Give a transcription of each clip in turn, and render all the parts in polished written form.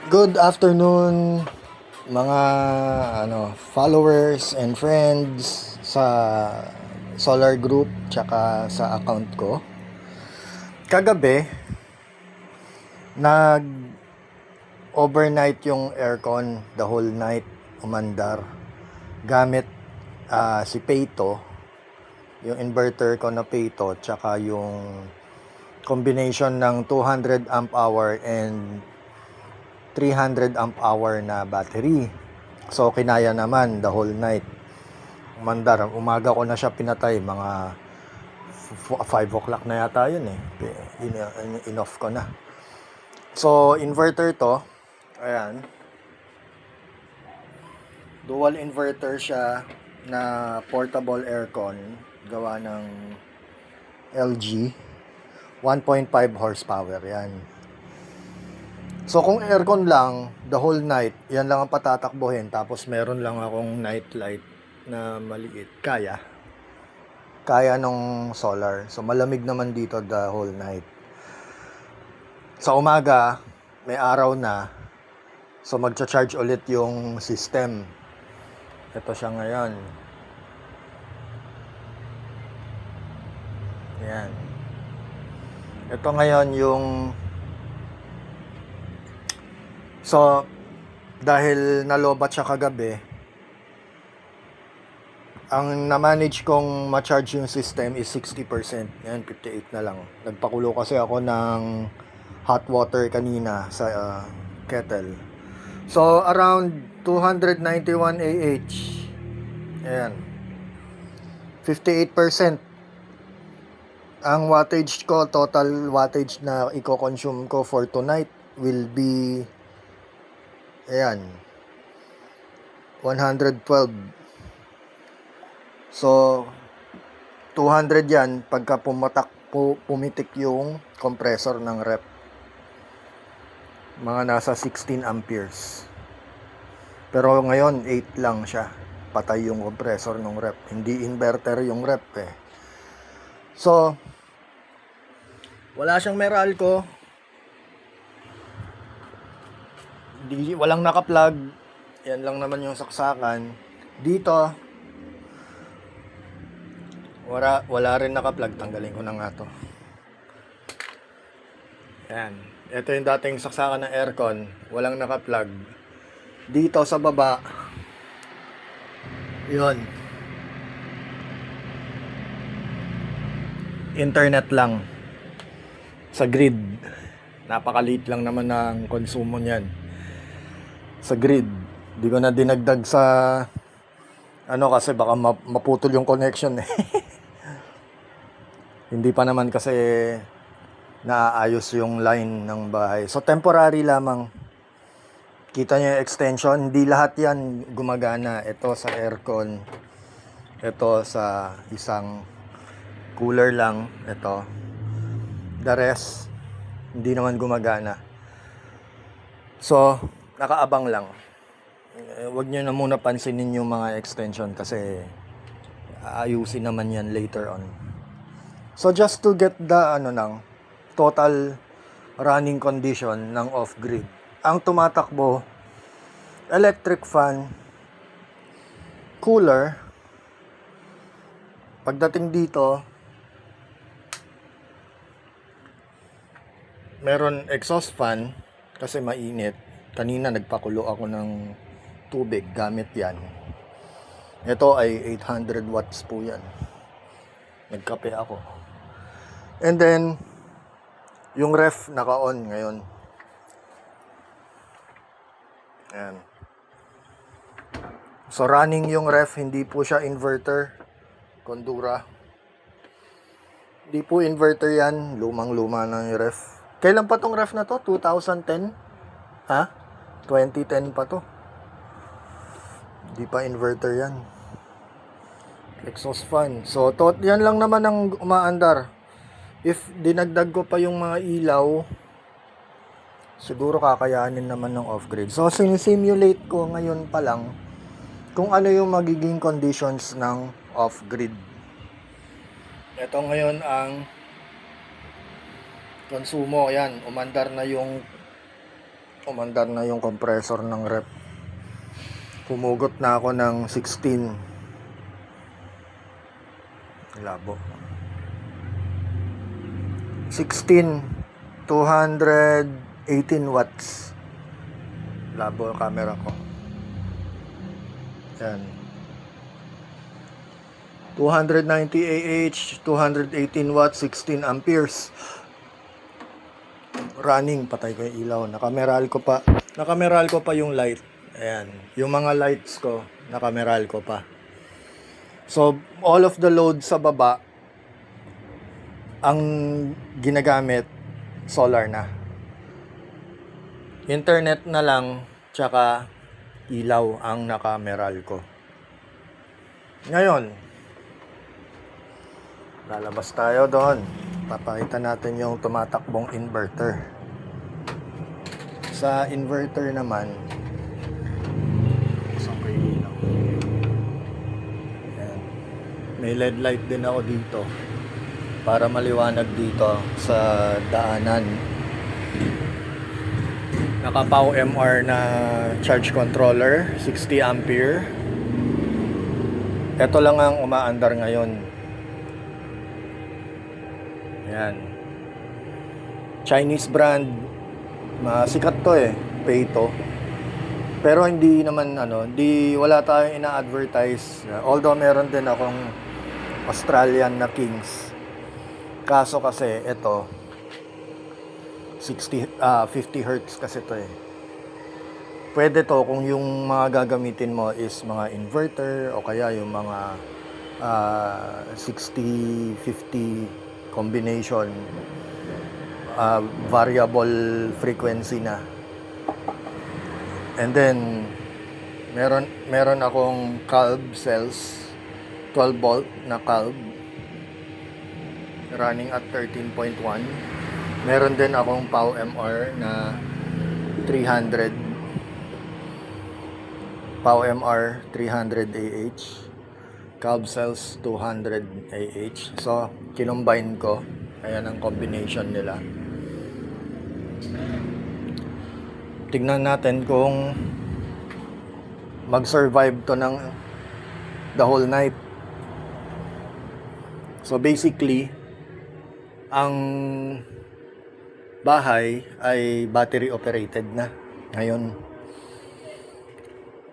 Good afternoon mga followers and friends sa Solar Group tsaka sa account ko. Kagabi, nag overnight yung aircon, the whole night umandar gamit si Payto, yung inverter ko na Payto tsaka yung combination ng 200 amp hour and 300 amp hour na battery. So kinaya naman the whole night. Umandar, umaga ko na siya pinatay, mga 5 o'clock na yata yun eh. In-off ko na. So inverter to, ayan. Dual inverter siya na portable aircon gawa ng LG, 1.5 horsepower yan. So kung aircon lang the whole night, yan lang ang patatakbuhin, tapos meron lang akong night light na maliit, kaya nung solar. So malamig naman dito the whole night. Sa umaga may araw na, so magcha-charge ulit yung system. Ito siya ngayon. Yan. Ito ngayon yung, so dahil nalobat siya kagabi, ang na-manage kong ma-charge yung system is 60%. Yan, 58 na lang. Nagpakulo kasi ako ng hot water kanina sa kettle. So, around 291 AH. Ayan. 58%. Ang wattage ko, total wattage na i-consume ko for tonight will be, ayan, 112. So, 200 yan pagka pumitik yung compressor ng rep. Mga nasa 16 amperes. Pero ngayon, 8 lang siya. Patay yung compressor ng rep. Hindi inverter yung rep eh. So, wala siyang Meralco. Walang naka-plug. Yan lang naman yung saksakan. Dito, wala rin naka-plug. Tanggalin ko na nga to. Yan. Ito yung dating saksakan ng aircon. Walang naka-plug. Dito sa baba, yun, internet lang sa grid. Napakaliit lang naman ng konsumo niyan sa grid. Di ko na dinagdag sa kasi baka maputol yung connection eh. Hindi pa naman kasi naayos yung line ng bahay. So temporary lamang. Kita niyo yung extension, hindi lahat yan gumagana. Ito sa aircon, ito sa isang cooler lang, ito. The rest, hindi naman gumagana. So, nakaabang lang. Huwag niyo na muna pansinin yung mga extension kasi aayusin naman yan later on. So, just to get the total running condition ng off-grid. Ang tumatakbo, electric fan, cooler. Pagdating dito, meron exhaust fan kasi mainit. Kanina nagpakulo ako ng tubig gamit yan. Ito ay 800 watts po yan. Nagkape ako. And then, yung ref naka-on ngayon. Ayan. So running yung ref, hindi po siya inverter. Condura. Hindi po inverter yan. Lumang-luma na yung ref. Kailan pa tong ref na to? 2010? Ha? 2010 pa to. Hindi pa inverter yan. Exhaust fan. So, yan lang naman ang umaandar. If dinagdag ko pa yung mga ilaw, siguro kakayanin naman ng off-grid. So, sinisimulate ko ngayon pa lang kung ano yung magiging conditions ng off-grid. Ito ngayon ang konsumo. Yan, umandar na yung Umandar na yung compressor ng rep. Pumugot na ako ng 16. Labo. 16, 218 watts. Labo ang camera ko. Yan. 290 AH, 218 watts, 16 amperes. Running, patay ko yung ilaw. Nakameral ko pa yung light. Ayan. Yung mga lights ko, nakameral ko pa. So, all of the load sa baba, ang ginagamit, solar na. Internet na lang, tsaka ilaw ang nakameral ko. Ngayon, lalabas tayo doon. Papakita natin yung tumatakbong inverter. Sa inverter naman, isang ko yung ilaw. Ayan. May LED light din ako dito para maliwanag dito sa daanan. Naka-POW MR na charge controller, 60 ampere. Ito lang ang umaandar ngayon. Yan. Chinese brand. Sikat to Peito. Pero hindi naman wala tayong ina-advertise. Although meron din akong Australian na Kings. Kaso kasi ito 50 Hz kasi to Pwede to kung yung mga gagamitin mo is mga inverter o kaya yung mga 60-50 combination, variable frequency na. And then meron akong Calb cells, 12 volt na Calb running at 13.1. Meron din akong POW MR na 300 POW MR 300 AH, Calb cells 200 AH. So, kinumbine ko. Ayan ang combination nila. Tignan natin kung mag-survive to ng the whole night. So, basically, ang bahay ay battery operated na ngayon.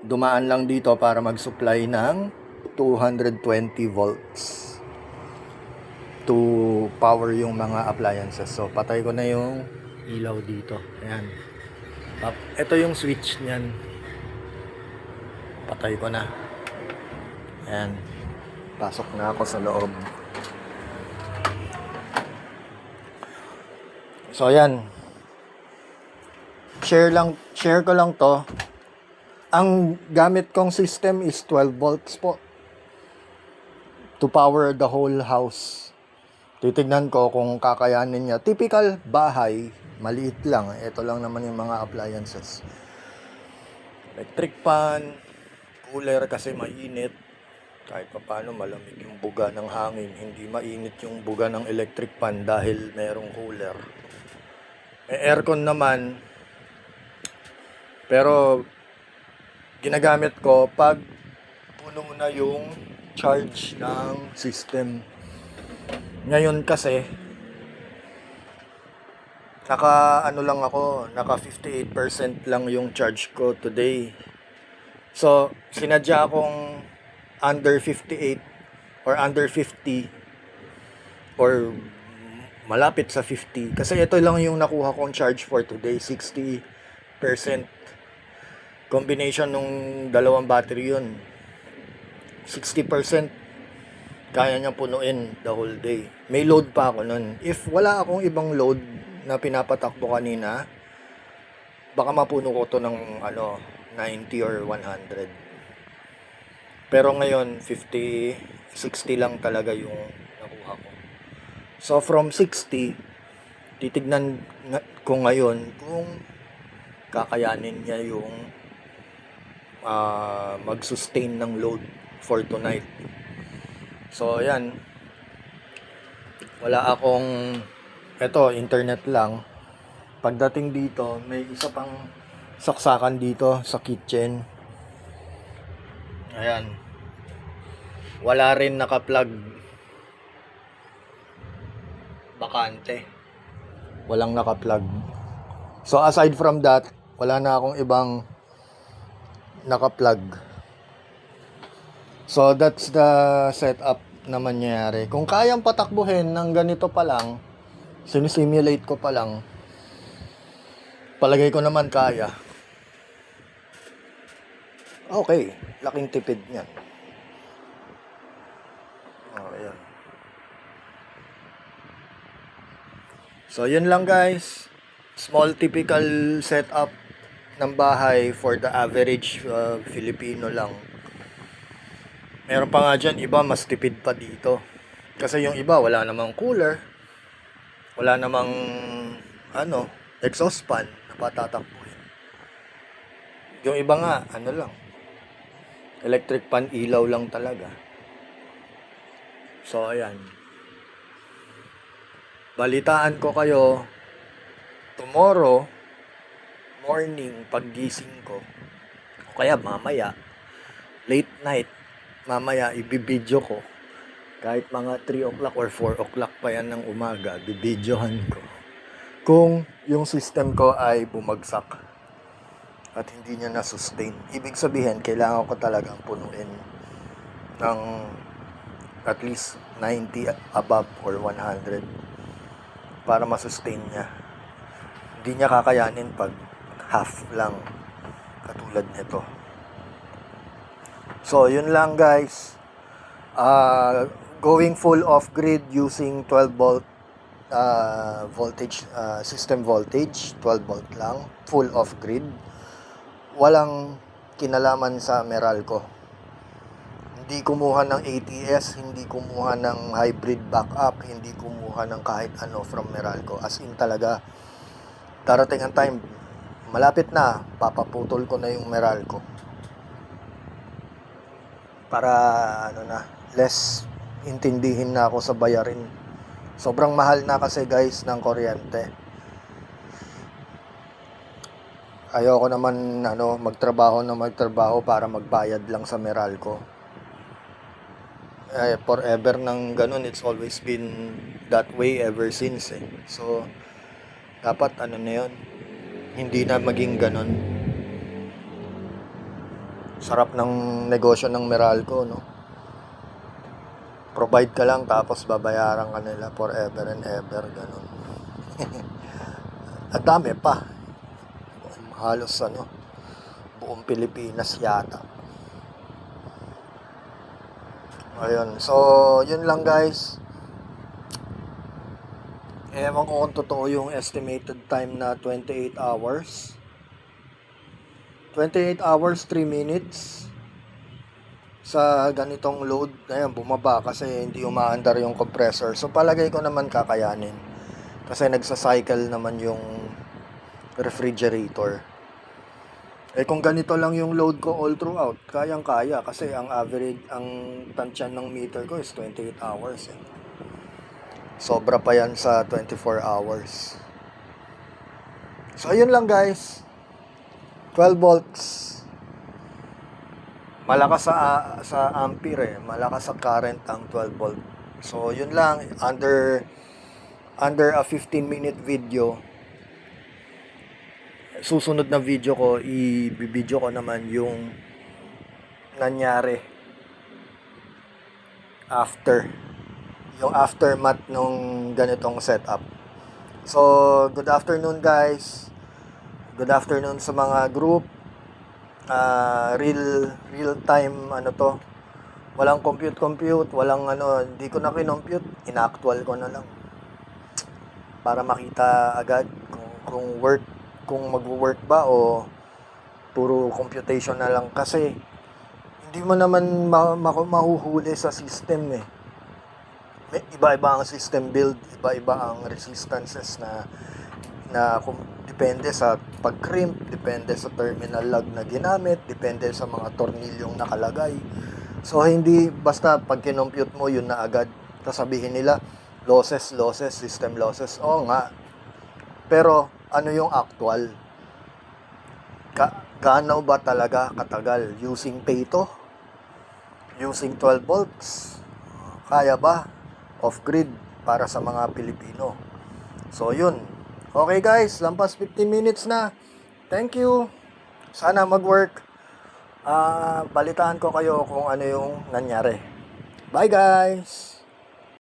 Dumaan lang dito para mag-supply ng 220 volts to power yung mga appliances. So, patay ko na yung ilaw dito. Ayan. Ito yung switch niyan. Patay ko na. Ayan. Pasok na ako sa loob. So, ayan. Share ko lang to. Ang gamit kong system is 12 volts po to power the whole house. Titignan ko kung kakayanin niya. Typical bahay, maliit lang. Ito lang naman yung mga appliances. Electric pan, cooler kasi mainit. Kahit pa paano malamig yung buga ng hangin. Hindi mainit yung buga ng electric pan dahil merong cooler. May aircon naman. Pero ginagamit ko pag puno na yung charge ng system. Ngayon kasi naka 58% lang yung charge ko today. So, sinadya akong under 58 or under 50 or malapit sa 50 kasi ito lang yung nakuha kong charge for today, 60%. Combination nung dalawang battery yun. 60% kaya niya punuin the whole day. May load pa ako nun. If wala akong ibang load na pinapatakbo kanina, baka mapuno ko to ng 90 or 100. Pero ngayon 50, 60 lang talaga yung nakuha ko. So from 60, titignan ko ngayon kung kakayanin niya yung mag-sustain ng load for tonight. So ayan, wala akong internet lang. Pagdating dito, may isa pang saksakan dito sa kitchen. Ayan. Wala rin naka-plug. Bakante. Walang naka-plug. So aside from that, wala na akong ibang naka-plug. So that's the setup na mangyayari. Kung kayang patakbuhin ng ganito pa lang, sinisimulate ko pa lang, palagay ko naman kaya. Okay, laking tipid niyan. Oh, ayan. So yun lang guys. Small typical setup ng bahay for the average Filipino lang. Meron pa nga dyan, iba mas tipid pa dito. Kasi yung iba wala namang cooler, wala namang exhaust fan na patatakbuhin. Yung iba nga, lang, electric pan, ilaw lang talaga. So ayan, balitaan ko kayo tomorrow morning paggising ko, o kaya mamaya late night, mamaya ibibidyo ko kahit mga 3 o'clock or 4 o'clock pa yan ng umaga, bibidyohan ko kung yung system ko ay bumagsak at hindi niya na-sustain. Ibig sabihin, kailangan ko talagang punuin ng at least 90 above or 100 para ma-sustain niya. Hindi niya kakayanin pag half lang katulad nito. So yun lang guys. Going full off grid using 12 volt voltage, system voltage 12 volt lang, full off grid, walang kinalaman sa Meralco. Hindi kumuha ng ATS, hindi kumuha ng hybrid backup, hindi kumuha ng kahit ano from Meralco. As in talaga, darating ang time, malapit na, papaputol ko na yung Meralco. Para less intindihin na ako sa bayarin. Sobrang mahal na kasi guys ng kuryente. Ayoko naman magtrabaho para magbayad lang sa Meralco. Forever nang ganun, it's always been that way ever since eh. So dapat na yun, hindi na maging ganun. Sarap ng negosyo ng Meralco, no? Provide ka lang tapos babayaran ka nila forever and ever, ganun. At dami pa. Halos buong Pilipinas yata. Ayun, so yun lang guys. Ewan ko kung totoo yung estimated time na 28 hours. 28 hours, 3 minutes sa ganitong load. Ayan, bumaba kasi hindi umaandar yung compressor. So palagay ko naman kakayanin. Kasi nagsa-cycle naman yung refrigerator. Kung ganito lang yung load ko all throughout, kayang-kaya kasi ang average, ang tansyan ng meter ko is 28 hours eh. Sobra pa yan sa 24 hours. So ayun lang guys. 12 volts. Malakas sa ampere eh. Malakas sa current ang 12 volt. So yun lang, under a 15-minute video. Susunod na video ko, i-video ko naman yung nangyari yung aftermath nung ganitong setup. So, good afternoon guys. Good afternoon sa mga group. Real time walang compute, walang hindi ko na kinompute, inactual ko na lang para makita agad kung magwo-work ba o puro computation na lang, kasi hindi mo naman mahuhuli sa system eh. Iba-iba ang system build, iba-iba ang resistances na depende sa pag-crimp, depende sa terminal lug na ginamit, depende sa mga tornilyong nakalagay. So hindi basta pag kinompute mo yun na agad. Sasabihin nila losses, system losses. Oo nga. Pero ano yung actual. Gaano ba talaga katagal using Pato? Using 12 volts? Kaya ba? Off-grid para sa mga Pilipino. So, yun. Okay guys, lampas 15 minutes na. Thank you. Sana mag-work. Balitaan ko kayo kung ano yung nangyari. Bye guys!